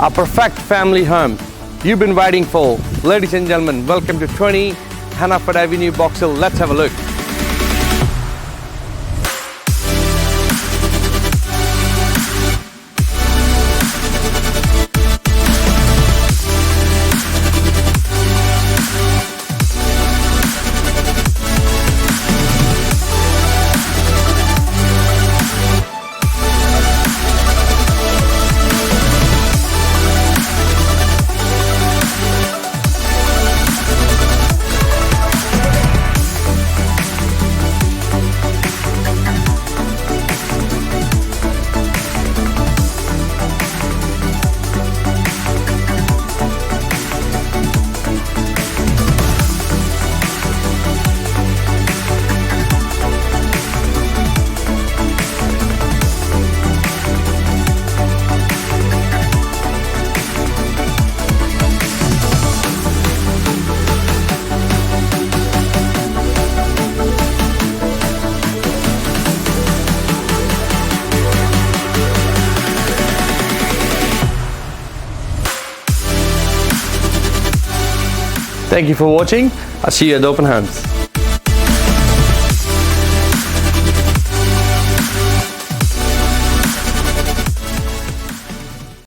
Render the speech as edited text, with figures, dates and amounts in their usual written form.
a perfect family home you've been waiting for. Ladies and gentlemen, welcome to 20 Hannaford Avenue, Box Hill. Let's have a look. Thank you for watching. I'll see you at Open Homes.